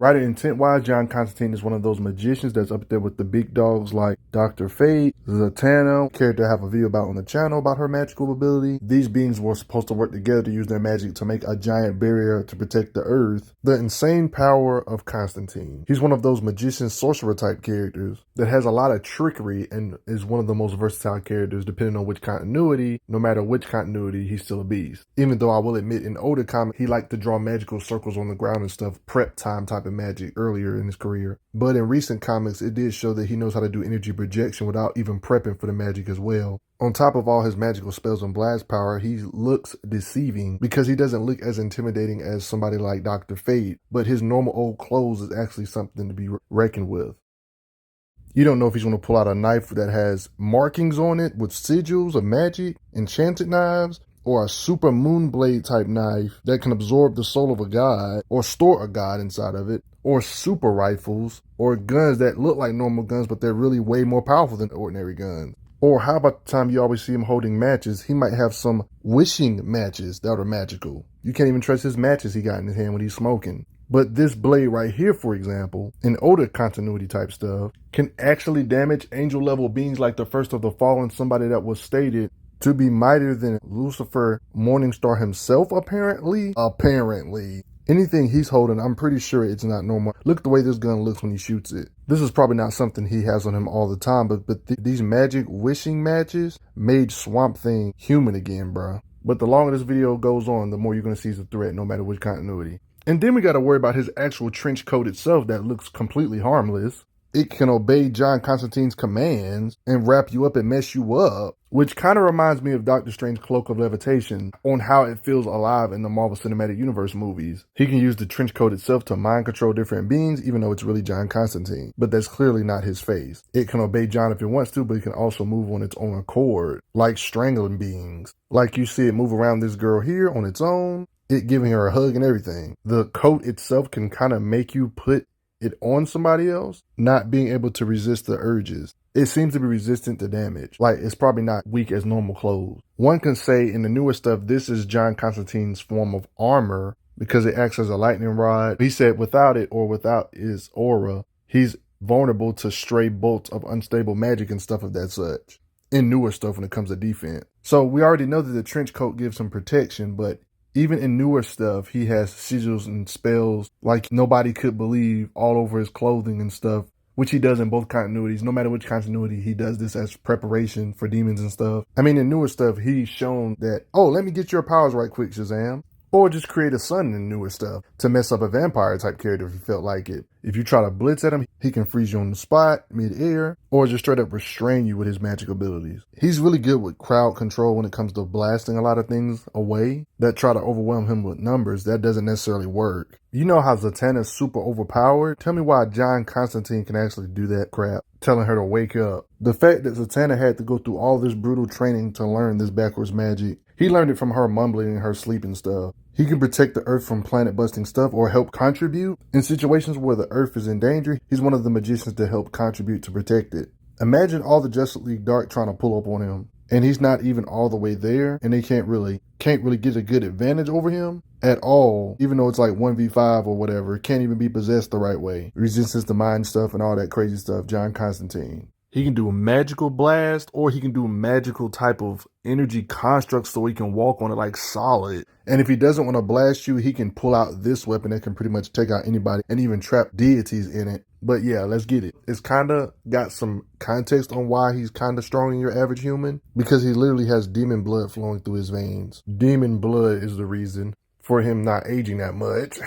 Writing intent-wise, John Constantine is one of those magicians that's up there with the big dogs like Dr. Fate, Zatanna, character I have a video about on the channel about her magical ability. These beings were supposed to work together to use their magic to make a giant barrier to protect the Earth. The insane power of Constantine. He's one of those magician sorcerer type characters that has a lot of trickery and is one of the most versatile characters depending on which continuity. No matter which continuity, he's still a beast. Even though I will admit in older comics, he liked to draw magical circles on the ground and stuff, prep time type of magic earlier in his career. But in recent comics, it did show that he knows how to do energy projection without even prepping for the magic as well. On top of all his magical spells and blast power, he looks deceiving because he doesn't look as intimidating as somebody like Dr. Fate, but his normal old clothes is actually something to be reckoned with. You don't know if he's going to pull out a knife that has markings on it with sigils of magic, enchanted knives, or a super moonblade type knife that can absorb the soul of a god or store a god inside of it, or super rifles, or guns that look like normal guns but they're really way more powerful than ordinary guns. Or how about the time you always see him holding matches? He might have some wishing matches that are magical. You can't even trust his matches he got in his hand when he's smoking. But this blade right here, for example, in older continuity type stuff, can actually damage angel level beings like the first of the fallen, somebody that was stated to be mightier than Lucifer Morningstar himself, apparently. Anything he's holding, I'm pretty sure it's not normal. Look at the way this gun looks when he shoots it. This is probably not something he has on him all the time, but these magic wishing matches made Swamp Thing human again, bruh. But the longer this video goes on, the more you're going to see he's a threat, no matter which continuity. And then we got to worry about his actual trench coat itself that looks completely harmless. It can obey John Constantine's commands and wrap you up and mess you up, which kind of reminds me of Doctor Strange's Cloak of Levitation on how it feels alive in the Marvel Cinematic Universe movies. He can use the trench coat itself to mind control different beings, even though it's really John Constantine. But that's clearly not his face. It can obey John if it wants to, but it can also move on its own accord, like strangling beings. Like you see it move around this girl here on its own, it giving her a hug and everything. The coat itself can kind of make you put it on somebody else, not being able to resist the urges. It seems to be resistant to damage. Like, it's probably not weak as normal clothes. One can say in the newer stuff, this is John Constantine's form of armor because it acts as a lightning rod. He said without it or without his aura, he's vulnerable to stray bolts of unstable magic and stuff of that such. In newer stuff when it comes to defense. So we already know that the trench coat gives him protection, but even in newer stuff, he has sigils and spells like nobody could believe all over his clothing and stuff, which he does in both continuities. No matter which continuity, he does this as preparation for demons and stuff. I mean, in newer stuff, he's shown that, oh, let me get your powers right quick, Shazam. Or just create a sun in newer stuff to mess up a vampire type character if he felt like it. If you try to blitz at him, he can freeze you on the spot, mid-air, or just straight up restrain you with his magic abilities. He's really good with crowd control when it comes to blasting a lot of things away that try to overwhelm him with numbers. That doesn't necessarily work. You know how Zatanna's super overpowered? Tell me why John Constantine can actually do that crap, telling her to wake up. The fact that Zatanna had to go through all this brutal training to learn this backwards magic, he learned it from her mumbling in her sleep and stuff. He can protect the Earth from planet-busting stuff or help contribute. In situations where the Earth is in danger, he's one of the magicians to help contribute to protect it. Imagine all the Justice League Dark trying to pull up on him, and he's not even all the way there, and they can't really get a good advantage over him at all, even though it's like 1v5 or whatever. Can't even be possessed the right way. Resistance to mind stuff and all that crazy stuff. John Constantine. He can do a magical blast, or he can do a magical type of energy construct so he can walk on it like solid. And if he doesn't want to blast you, he can pull out this weapon that can pretty much take out anybody and even trap deities in it. But yeah, let's get it. It's kind of got some context on why he's kind of stronger than your average human, because he literally has demon blood flowing through his veins. Demon blood is the reason for him not aging that much.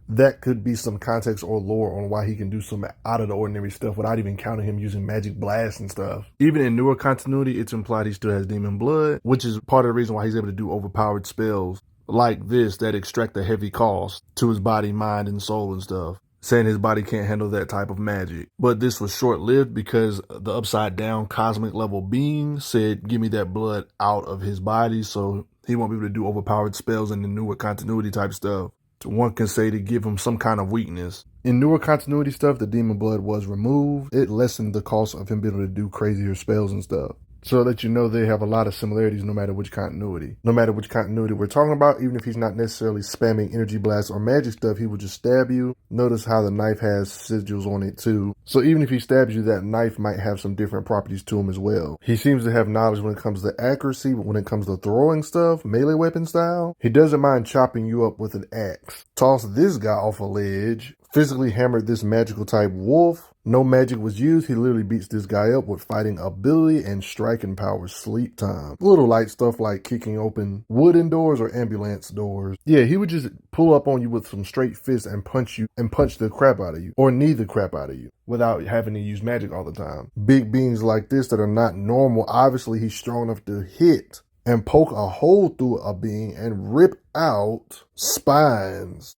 That could be some context or lore on why he can do some out of the ordinary stuff without even counting him using magic blasts and stuff. Even in newer continuity, it's implied he still has demon blood, which is part of the reason why he's able to do overpowered spells like this that extract a heavy cost to his body, mind, and soul and stuff, saying his body can't handle that type of magic. But this was short-lived because the upside down cosmic level being said, give me that blood out of his body, so he won't be able to do overpowered spells in the newer continuity type stuff. So one can say to give him some kind of weakness. In newer continuity stuff, the demon blood was removed. It lessened the cost of him being able to do crazier spells and stuff. so that you know they have a lot of similarities no matter which continuity. No matter which continuity we're talking about, even if he's not necessarily spamming energy blasts or magic stuff, he will just stab you. Notice how the knife has sigils on it too. So even if he stabs you, that knife might have some different properties to him as well. He seems to have knowledge when it comes to accuracy, but when it comes to throwing stuff, melee weapon style, he doesn't mind chopping you up with an axe. Toss this guy off a ledge. Physically hammered this magical type wolf. No magic was used. He literally beats this guy up with fighting ability and striking power sleep time. Little light stuff like kicking open wooden doors or ambulance doors. Yeah, he would just pull up on you with some straight fists and punch the crap out of you, or knee the crap out of you, without having to use magic all the time. Big beings like this that are not normal, obviously he's strong enough to hit and poke a hole through a being and rip out spines.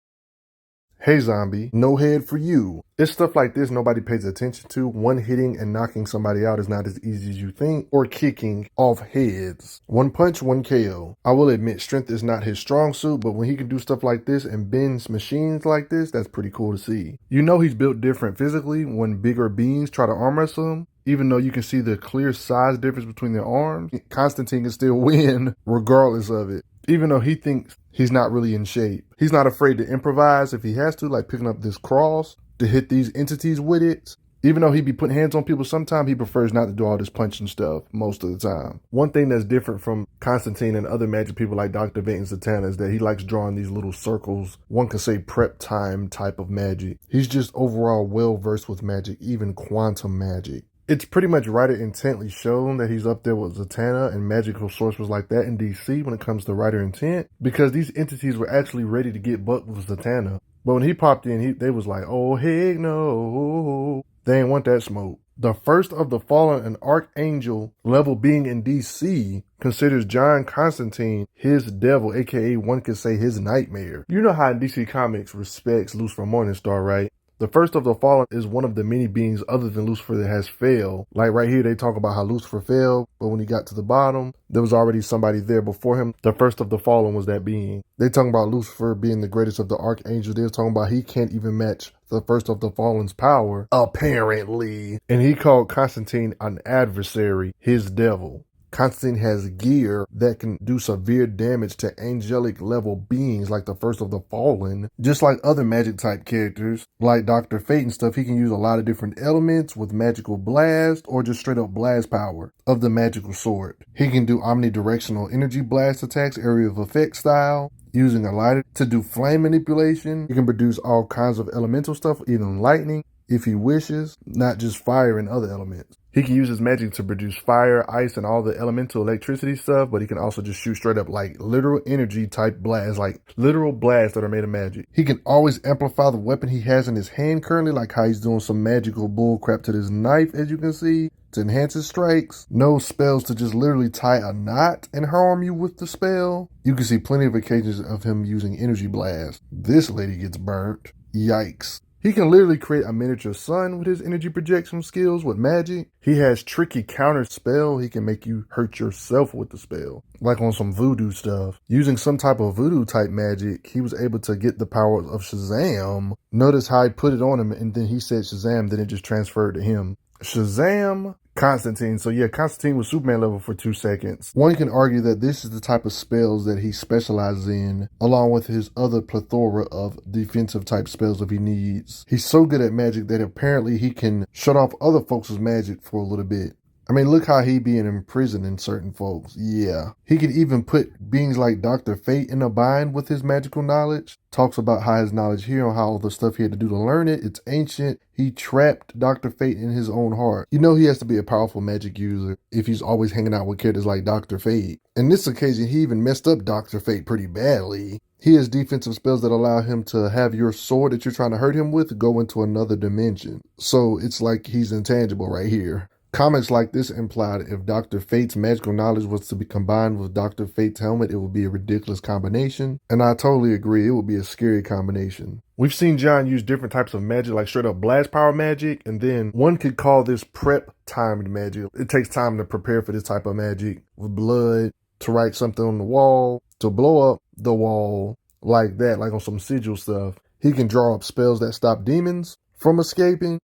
Hey zombie, no head for you. It's stuff like this nobody pays attention to. One hitting and knocking somebody out is not as easy as you think, or kicking off heads. One punch, one KO. I will admit, strength is not his strong suit, but when he can do stuff like this and bends machines like this, that's pretty cool to see. You know he's built different physically when bigger beings try to arm wrestle him. Even though you can see the clear size difference between their arms, Constantine can still win regardless of it. Even though he thinks he's not really in shape. He's not afraid to improvise if he has to, like picking up this cross to hit these entities with it. Even though he be putting hands on people, sometimes he prefers not to do all this punching stuff most of the time. One thing that's different from Constantine and other magic people like Dr. Fate and Zatanna is that he likes drawing these little circles. One could say prep time type of magic. He's just overall well versed with magic, even quantum magic. It's pretty much writer intently shown that he's up there with Zatanna and magical sorcerers like that in DC when it comes to writer intent, because these entities were actually ready to get bucked with Zatanna. But when he popped in, they was like, oh, heck no. They ain't want that smoke. The first of the fallen, an archangel level being in DC, considers John Constantine his devil, aka one could say his nightmare. You know how DC Comics respects Lucifer Morningstar, right? The first of the fallen is one of the many beings other than Lucifer that has failed. Like right here, they talk about how Lucifer failed, but when he got to the bottom, there was already somebody there before him. The first of the fallen was that being. They talking about Lucifer being the greatest of the archangels. They're talking about he can't even match the first of the fallen's power, apparently. And he called Constantine an adversary, his devil. Constantine has gear that can do severe damage to angelic level beings like the first of the fallen. Just like other magic type characters, like Dr. Fate and stuff, he can use a lot of different elements with magical blast or just straight up blast power of the magical sort. He can do omnidirectional energy blast attacks, area of effect style, using a lighter to do flame manipulation. He can produce all kinds of elemental stuff, even lightning, if he wishes, not just fire and other elements. He can use his magic to produce fire, ice, and all the elemental electricity stuff, but he can also just shoot straight up like literal energy type blasts, like literal blasts that are made of magic. He can always amplify the weapon he has in his hand currently, like how he's doing some magical bull crap to this knife, as you can see, to enhance his strikes. No spells to just literally tie a knot and harm you with the spell. You can see plenty of occasions of him using energy blast. This lady gets burnt. Yikes. He can literally create a miniature sun with his energy projection skills with magic. He has tricky counter spell. He can make you hurt yourself with the spell, like on some voodoo stuff. Using some type of voodoo type magic, he was able to get the power of Shazam. Notice how he put it on him and then he said Shazam, then it just transferred to him. Shazam, Constantine. So yeah, Constantine was Superman level for 2 seconds. One can argue that this is the type of spells that he specializes in, along with his other plethora of defensive type spells if he needs. He's so good at magic that apparently he can shut off other folks' magic for a little bit. I mean, look how he being imprisoning certain folks. Yeah. He could even put beings like Dr. Fate in a bind with his magical knowledge. Talks about how his knowledge here and how all the stuff he had to do to learn it. It's ancient. He trapped Dr. Fate in his own heart. You know he has to be a powerful magic user if he's always hanging out with characters like Dr. Fate. In this occasion, he even messed up Dr. Fate pretty badly. He has defensive spells that allow him to have your sword that you're trying to hurt him with go into another dimension. So it's like he's intangible right here. Comments like this implied if Dr. Fate's magical knowledge was to be combined with Dr. Fate's helmet, it would be a ridiculous combination. And I totally agree, it would be a scary combination. We've seen John use different types of magic, like straight up blast power magic, and then one could call this prep timed magic. It takes time to prepare for this type of magic with blood, to write something on the wall, to blow up the wall like that, like on some sigil stuff. He can draw up spells that stop demons from escaping.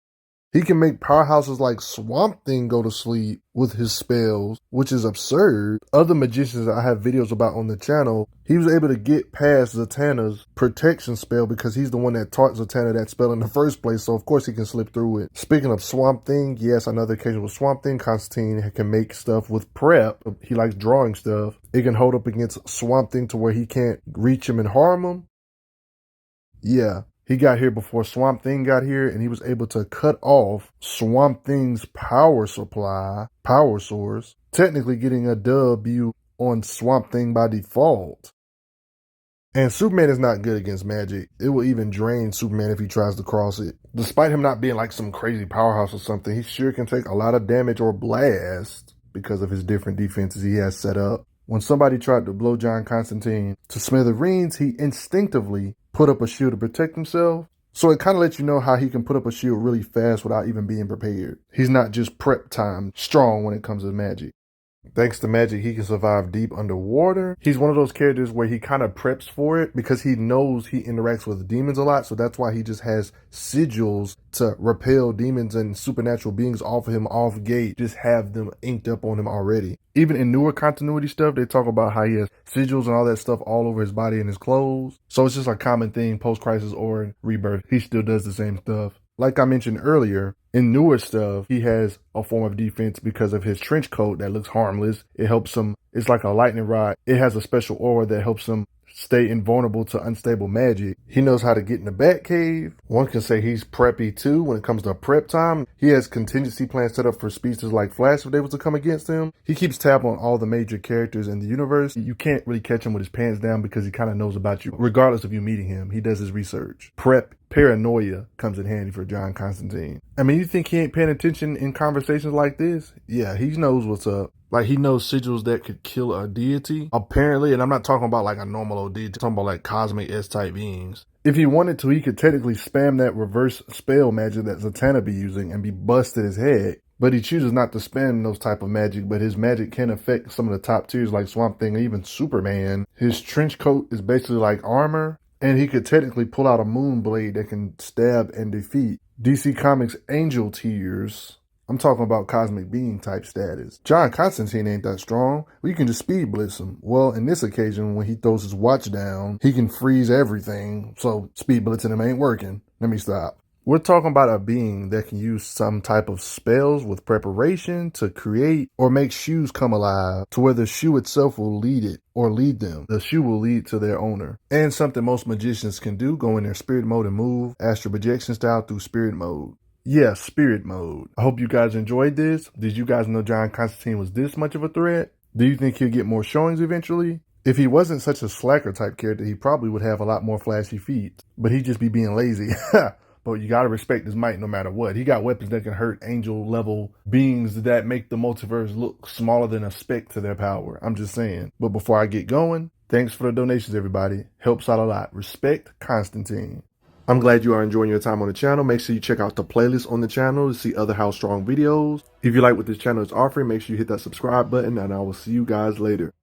He can make powerhouses like Swamp Thing go to sleep with his spells, which is absurd. Other magicians I have videos about on the channel, he was able to get past Zatanna's protection spell because he's the one that taught Zatanna that spell in the first place, so of course he can slip through it. Speaking of Swamp Thing, yes, another occasion with Swamp Thing, Constantine can make stuff with prep. He likes drawing stuff. It can hold up against Swamp Thing to where he can't reach him and harm him. Yeah. He got here before Swamp Thing got here, and he was able to cut off Swamp Thing's power supply, power source, technically getting a W on Swamp Thing by default. And Superman is not good against magic. It will even drain Superman if he tries to cross it. Despite him not being like some crazy powerhouse or something, he sure can take a lot of damage or blast because of his different defenses he has set up. When somebody tried to blow John Constantine to smithereens, he instinctively put up a shield to protect himself. So it kind of lets you know how he can put up a shield really fast without even being prepared. He's not just prep time strong when it comes to magic. Thanks to magic, he can survive deep underwater. He's one of those characters where he kind of preps for it because he knows he interacts with demons a lot. So that's why he just has sigils to repel demons and supernatural beings off of him off gate. Just have them inked up on him already. Even in newer continuity stuff, they talk about how he has sigils and all that stuff all over his body and his clothes. So it's just a common thing post-crisis or in Rebirth. He still does the same stuff. Like I mentioned earlier, in newer stuff, he has a form of defense because of his trench coat that looks harmless. It helps him. It's like a lightning rod. It has a special aura that helps him stay invulnerable to unstable magic. He knows how to get in the Batcave. One can say he's preppy too when it comes to prep time. He has contingency plans set up for speedsters like Flash if they was to come against him. He keeps tab on all the major characters in the universe. You can't really catch him with his pants down because he kind of knows about you. Regardless of you meeting him, he does his research. Prep paranoia comes in handy for John Constantine. I mean, you think he ain't paying attention in conversations like this? Yeah, he knows what's up. Like, he knows sigils that could kill a deity, apparently, and I'm not talking about like a normal old deity, I'm talking about like cosmic S-type beings. If he wanted to, he could technically spam that reverse spell magic that Zatanna be using and be busted his head. But he chooses not to spam those type of magic, but his magic can affect some of the top tiers like Swamp Thing or even Superman. His trench coat is basically like armor, and he could technically pull out a moon blade that can stab and defeat DC Comics angel tiers. I'm talking about cosmic being type status. John Constantine ain't that strong. You can just speed blitz him. Well, in this occasion, when he throws his watch down, he can freeze everything. So speed blitzing him ain't working. Let me stop. We're talking about a being that can use some type of spells with preparation to create or make shoes come alive to where the shoe itself will lead it or lead them. The shoe will lead to their owner. And something most magicians can do, go in their spirit mode and move astral projection style through spirit mode. Yeah, spirit mode. I hope you guys enjoyed this. Did you guys know John Constantine was this much of a threat? Do you think he'll get more showings eventually? If he wasn't such a slacker type character, he probably would have a lot more flashy feats. But he'd just be being lazy. But you gotta respect his might no matter what. He got weapons that can hurt angel level beings that make the multiverse look smaller than a speck to their power. I'm just saying. But before I get going, thanks for the donations, everybody. Helps out a lot. Respect Constantine. I'm glad you are enjoying your time on the channel. Make sure you check out the playlist on the channel to see other How Strong videos. If you like what this channel is offering, make sure you hit that subscribe button, and I will see you guys later.